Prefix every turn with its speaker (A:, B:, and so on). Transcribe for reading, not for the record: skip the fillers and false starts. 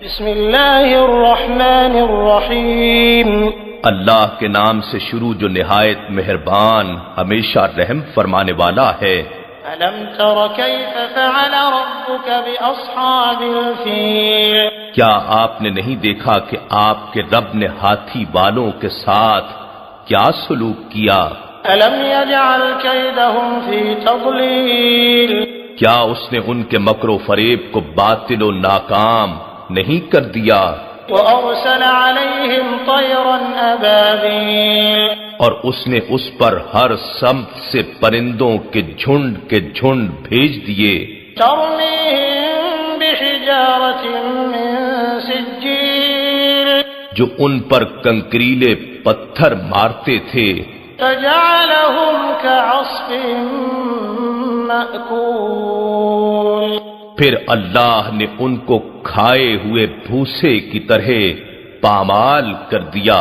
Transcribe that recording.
A: بسم اللہ الرحمن الرحیم
B: اللہ کے نام سے شروع جو نہایت مہربان ہمیشہ رحم فرمانے والا ہے۔
A: ألم تر كيف فعل ربك بأصحاب الفيل
B: کیا آپ نے نہیں دیکھا کہ آپ کے رب نے ہاتھی والوں کے ساتھ کیا سلوک کیا؟
A: ألم يجعل كيدهم في تضليل
B: کیا اس نے ان کے مکر و فریب کو باطل و ناکام نہیں کر دیا؟
A: وأرسل عليهم طيرا أبابيل
B: اور اس نے اس پر ہر سمت سے پرندوں کے جھنڈ بھیج دیے،
A: ترميهم بحجارة من سجيل
B: جو ان پر کنکریلے پتھر مارتے تھے،
A: فجعلهم كعصف مأكول
B: پھر اللہ نے ان کو کھائے ہوئے بھوسے کی طرح پامال کر دیا۔